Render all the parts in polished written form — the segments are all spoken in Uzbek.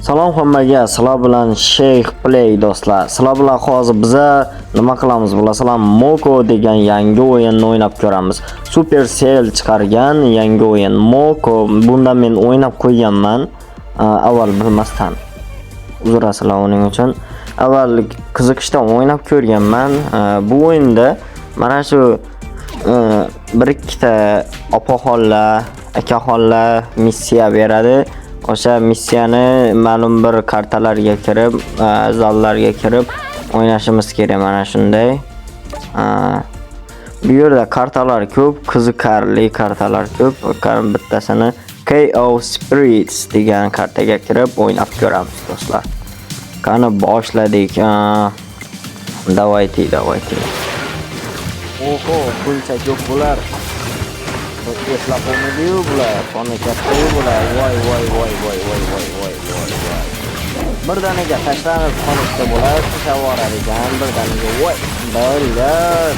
Salom hammaga, sizlar bilan Sheikh Play do'stlar. Sizlar bilan hozir biza nima qilamiz bilasizlar? Moko degan yangi o'yinni o'ynab ko'ramiz. Supercell chiqargan yangi o'yin Moko. Bunda men o'ynab qo'yganman. Avval bilmasdan. Uzrasizlar uning uchun. Avval qiziqishdan o'ynab ko'rganman. Bu o'yinda mana shu bir ikkita opaxonlar, akaxonlar missiya beradi. O'sha missiyani ma'lum bir kartalarga kirib, zallarga kirib o'ynashimiz kerak mana shunday. Bu yerda kartalar ko'p, qiziqarli kartalar ko'p. Bittasini KO Spirits degan kartaga kirib o'ynab ko'ramiz do'stlar. Qani boshladik. Давайте. Oho, buncha ko'p bular. Eslab olmaydi-yu bular, soni katta-yu bular. Voy. Birdaniga tashlanib qolishda bular tashavoradi ekan, birdaniga voy. Baylar.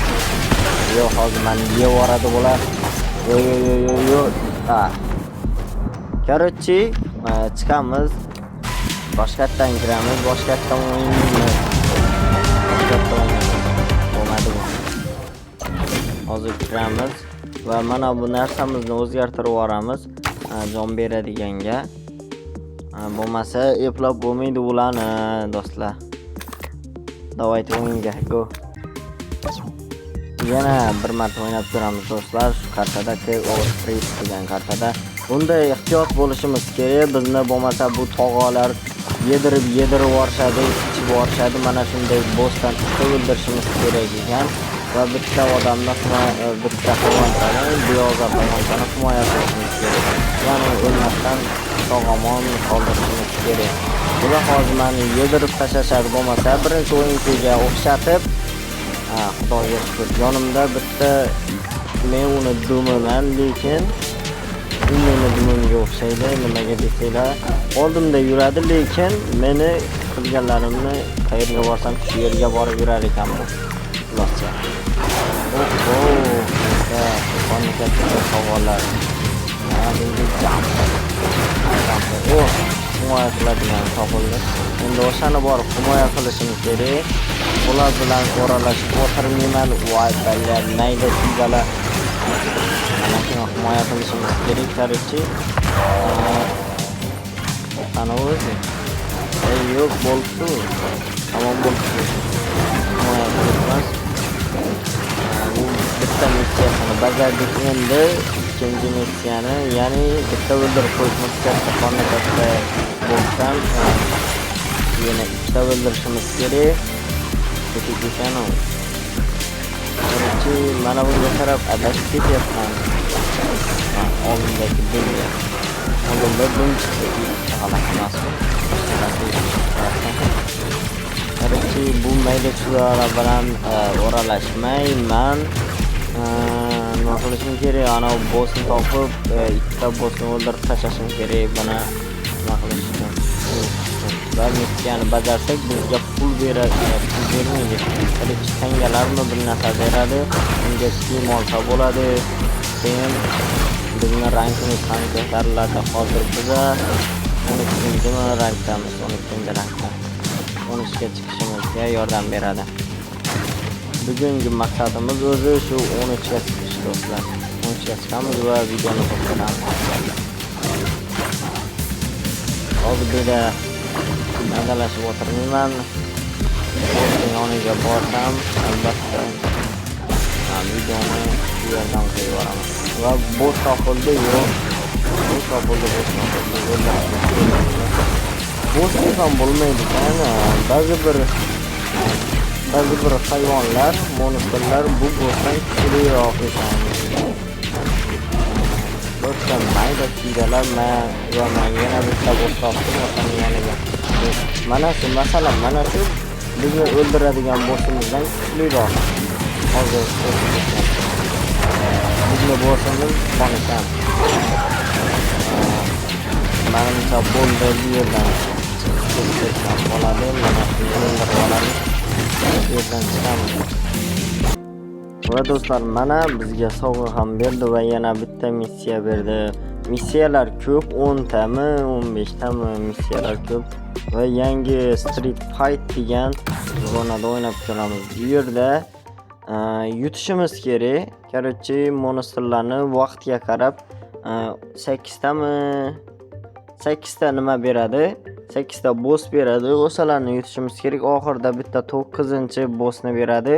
Yo, hozir meni yevoradi bular. Yo. Короче, chiqamiz. Boshqatdan kiramiz, boshqatdan o'ynaymiz. Bo'lmadi bu. Hozir kiramiz. Va mana bu narsamizni o'zgartirib yuboramiz jon beradiganga. Bo'lmasa eplab bo'lmaydi ularni do'stlar. Давайте o'yinga go. Yana bir marta o'ynab ko'ramiz do'stlar. Shu kartada KO Street degan kartada. Bunda ehtiyot bo'lishimiz kerak. Bizni bo'lmasa bu tog'alar yedirib yuborishadi, ichib yuborishadi. Mana shunday bossdan o'ldirishimiz kerak ekan. Va bitta odamni bitta hayvonlarni biyozatdan himoya qilishimiz kerak. Ya'ni o'lmasdan sog'omon qoldirishimiz kerak. Bular hozir meni yedirib tashlashadi, bo'lmasa birinchi o'yinchiga o'xshatib, xudoga shukr, yonimda bitta men uni dumaman, lekin u meni dumimga o'xshaydi. Nimaga desanglar, oldimda yuradi, lekin meni qilganlarimni qayerga borsam shu yerga borib yurar ekan bu. Xulosa. Qonni katta savollar. Himoya qiladigan topildi. Endi o'shani borib himoya qilishimiz kerak. Ular bilan o'ralashib o'tirmayman. Voy ballar, mayda sizlar. Mana shuni himoya qilishimiz kerak. Qarchi. Ana o'zi. Yo'q bo'ldi. Tamom bo'ldi. Himoya qilamiz. Bitta missiyasini bajardik, endi ikkinchi missiyani, ya'ni bitta o'ldirib qo'yishimiz kerak. Qonni katta bo'lsam, yana ikkita o'ldirishimiz kerak. Ketik ekan u. Birinchi mana bunga qarab adashib ketyapman. Oldimdagi bunga. Oldimda buncha g'alati emas. Qarchi, bu maydachilar bilan o'ralashmayman. Nima qilishim kerak? Ana bossni topib, ikkita bossni o'ldirib tashlashim kerak. Buni nima qilishim? Va missiyani bajarsak bizga pul beradi, pul bermaydi. Qarchi, tangalarni bir narsa beradi. Unga Steam olsa bo'ladi. Keyin bizni rankimiz ham ko'tariladi. Hozir biza 12-chi rankdamiz, 12-chi rankda. 13ga chiqishimizga yordam beradi. Bugungi maqsadimiz o'zi shu 13ga chiqish do'stlar. 13ga chiqamiz va videoni to'xtatamiz. Hozir burada adalashib o'tirmayman. O'zim yoniga borsam, albatta videoni shu yerdan qo'yib yuboraman. Va boss topildi, yo'q. Boss topildi. Boss ham bo'lmaydi ekan. Ba'zi bir hayvonlar, monsterlar bu bossdan kuchliroq ekan. Bossdan mayda kiydalar va yana bitta boss topdim o'shaning yoniga. Mana shu masalan, mana shu bizni o'ldiradigan bossimizdan kuchliroq. Hozir bizni bossimiz qonisan. Menimcha bo'ldi bu yerdan. Bo'ladi, mana shu yerdan olamiz. Yerdan chiqamiz. Va do'stlar, mana bizga sovg'a ham berdi va yana bitta missiya berdi. missiyalar ko'p, 10 tami, 15 tami missiyalar ko'p va yangi Street Fight degan zonada o'ynab ko'ramiz. Bu yerda yutishimiz kerak. Короче, monsterlarni vaqtiga qarab 8 tami 8 ta nima beradi? 8 ta boss beradi. O'shalarni yutishimiz kerak. Oxirida bitta 9-bossni beradi.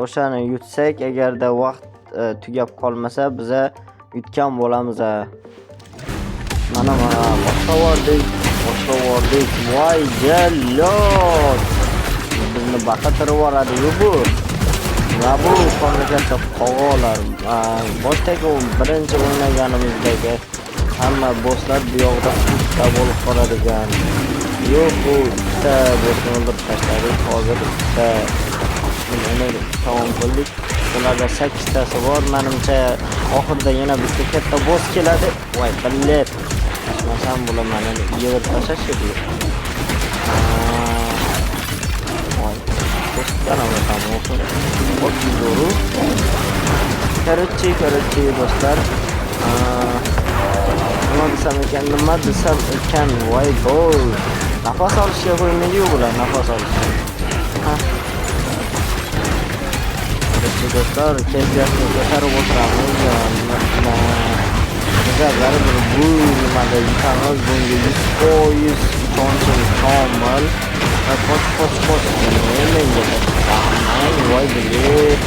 O'shani yutsak, agarda vaqt tugab qolmasa, biza yutgan bo'lamiz. Mana boshqa vordik. Voy jallod. Bizni baqatirib yuboradi bu. Va bu qo'mita qog'olar. Boshdagi birinchi o'ynaganimizdagi hamma bosslar bu yoqda bitta bo'lib qoladigan. Yo'q, bu bitta bossni o'ldirib tashladik. Hozir bitta tamom qildik. Ularda 8 tasi bor. Menimcha oxirida yana bitta katta boss keladi. Voy billet. Tashmasam bo'laman. Yig'ib tashlash kerak. Короче, do'stlar. Nima desam ekan, voy boy. Nafas olishga qo'ymaydi bular, nafas olishga. Do'stlar, kayfiyatni ko'tarib o'tiramiz. Bizlar bu nimada yutamiz, bunga 100% ishonchim komil. Poch. Voy billet.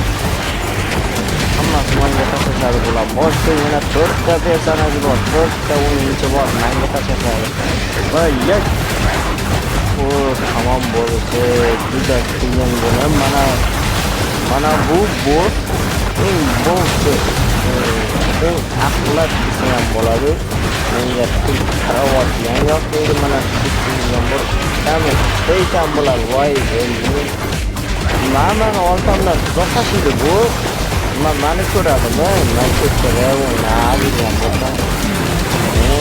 Hammasi menga tashlashadi bular. Boshqa yana 4 ta personaj bor, 4 ta o'yinchi bor, menga tashlashadi. Va yak. Tamam bo'lsa, juda qiyin bo'ladi. Mana bu boss eng aqlat ham bo'ladi. Menga qarovotgan yo'q, mana tushungan bor. Tamam, deykan bular. Voy mana oltamdan uzoqlashidi bu. Mani ko'radimi? Men ko'raman, na'bigan bo'lsam.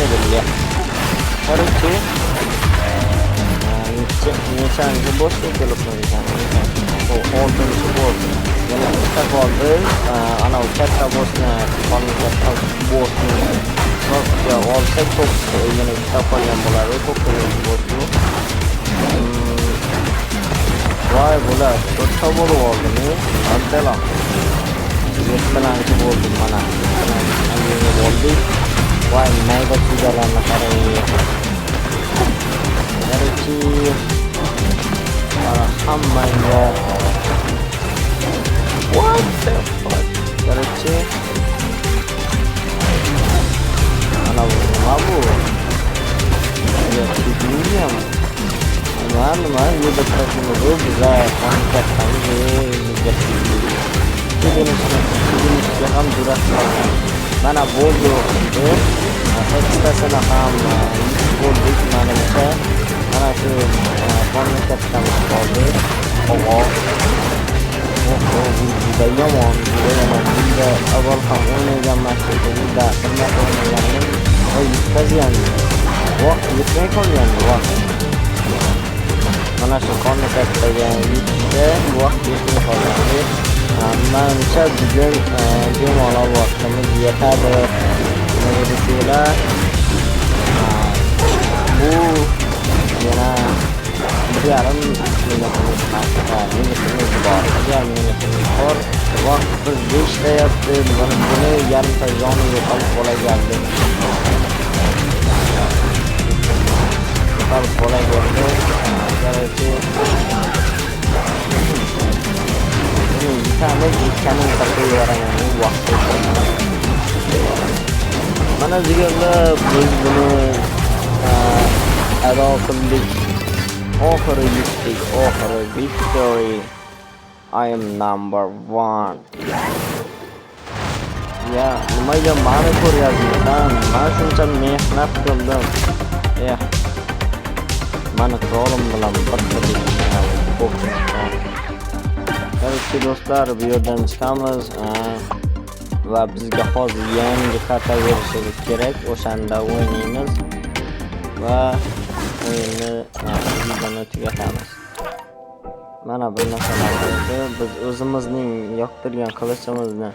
Bilga. Короче, nechanchi bossga kelib qolgan. O 6-chi boss. Yana bitta qoldi. Ana katta bossni, katta bossni so'zga olsak, yana bitta qolgan bo'ladi. 9-chi bossni. Voy bular, 4 ta bo'lib oldimi? Antelam. 7-chi bo'ldi mana. Mana bo'ldi. Voy mayda chizalarni qarang. Короче, hammanga what the fuck? Короче, ana bu nima bu? Yo'q, nima yerda turishimiz bu biza Kedenishga ham jur'at qilgan. Mana bo'ldi. 8tasini ham bo'ldik menimcha. Mana shu qonuniyatdan qoldi. Juda yomon. Bunda avval ham o'ynagan mashg'ulotda qimmat o'ynagandim. Yutqazgan. Vaqt yetmay qolgan vaqt. Mana shu qonuniyatdagi yutishda vaqt yetmay qolgan. Menimcha bugun bemalol vaqtimiz yetadi. Nima desanglar, bu yana 1,5 minutimiz bor. Vaqt biz 5 deyapti. Buni yarimta joni yo'qolib qolaverdi. Mana deganlar biz buni ado qildik. Oxiri yutdik. Oxiri victory. I am number 1. Ya, nimaga meni ko'ryapsan? Men shuncha mehnat qildim. Mani qo'lim bilan bir Короче, do'stlar, bu yerdan chiqamiz va bizga hozir yangi karta berishingiz kerak. O'shanda o'ynaymiz va o'yinni tugatamiz. Mana bu narsalarni biz o'zimizning yoqtirgan qilichimizni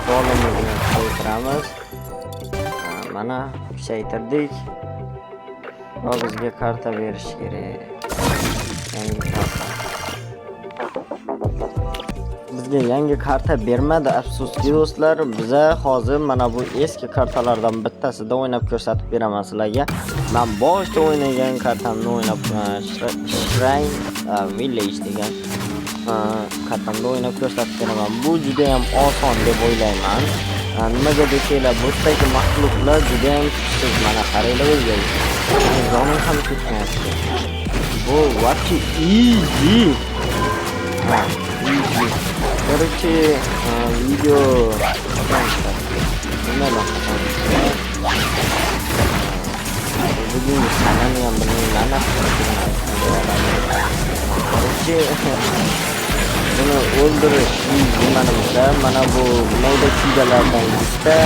qo'limizni qo'ytiramiz. mana kuchaytirdik. Va bizga karta berish kerak. Yangi karta. Bizga yangi karta bermadi, afsuski do'stlar. Biza hozir mana bu eski kartalardan bittasida o'ynab ko'rsatib beraman sizlarga. Men boshda o'ynagan kartamni o'ynab Shrine Village degan kartamda o'ynab ko'rsatib beraman. Bu juda ham oson deb o'ylayman. Nimaga desanglar, bo'sdagi mahluqlar juda ham kuchsiz. Mana qaranglar o'ziga. Zonim ham ketmayapti. Bu вообще easy. Easy. Короче, video bugun sanani ham bilmayman. Короче, buni o'ldirish manimcha mana bu mayda chidalardan bitta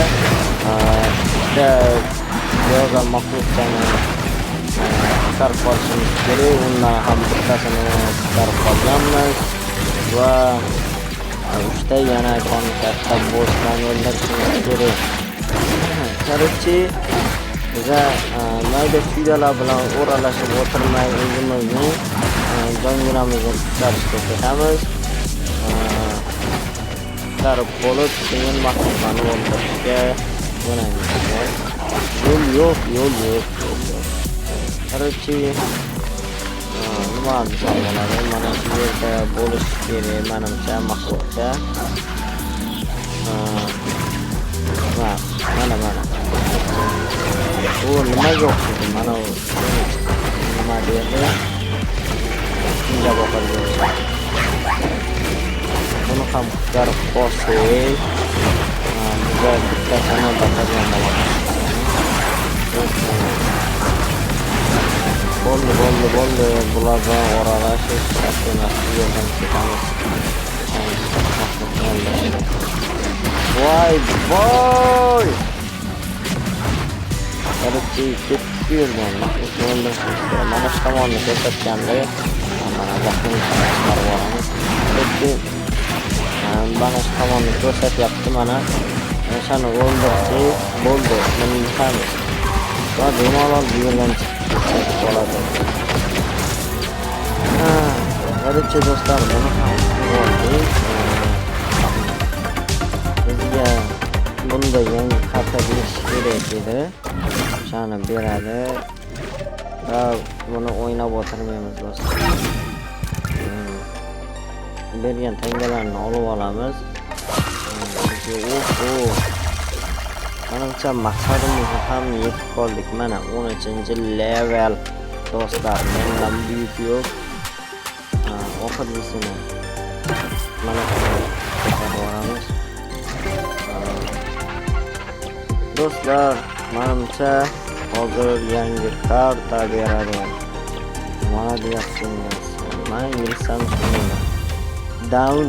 yozgan mahluqlarni chiqarib qolishimiz kerak. Undan ham bittasini chiqarib qolganmiz va 3 ta yana katta bosslarni o'ldirishimiz kerak. Короче, biza mayda chidalar bilan o'ralashib o'tirmay o'zimizning jonginamizni chiqarishga ketamiz. Chiqarib bo'lib keyin mahluqlarni o'ldirishga jo'naymiz. Yo'l yo'q. Короче, nima desam bo'ladi? Mana shu yerda bo'lish kerak menimcha mahluqcha. Mana. U nimaga o'xshaydi? Mana u nima deydi? Shunga boqilgan. Buni ham chiqarib qo'ysak, bizga bittasini batadigan bo'ladi. Bo'ldi. Bulardan o'ralashish emas, yerdan ketamiz. Voy! Qarchi ketib yurgan. Mana shu tomonni ko'rsatganda, mana daxlni chiqarib olamiz. Mana shu tomonni ko'rsatyapti. Mana o'shani o'ldirsak bo'ldi. Buni yutamiz. Va bemalol yurgan chiqib qoladi. Qarchi do'stlar, buni ham ko'rdik. Bizga bunda yangi karta berish kerak edi. O'shani beradi. Va buni o'ynab o'tirmaymiz do'stlar. Bergan tangalarni olib olamiz. Menimcha maqsadimizga ham yetib qoldik. Mana 13-level do'stlar. Mendan buyuk yo'q. Oxirgisini mana ko'ramiz. Do'stlar, menimcha hozir yangi karta beradi. Mana deyapsiz. Men bilsam shuni. Down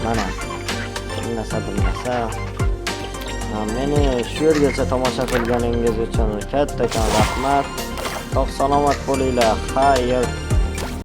mana. Bilmasa. Meni shu yergacha tomosha qilganingiz uchun kattakon rahmat. Sog' salomat bo'linglar. Xayr.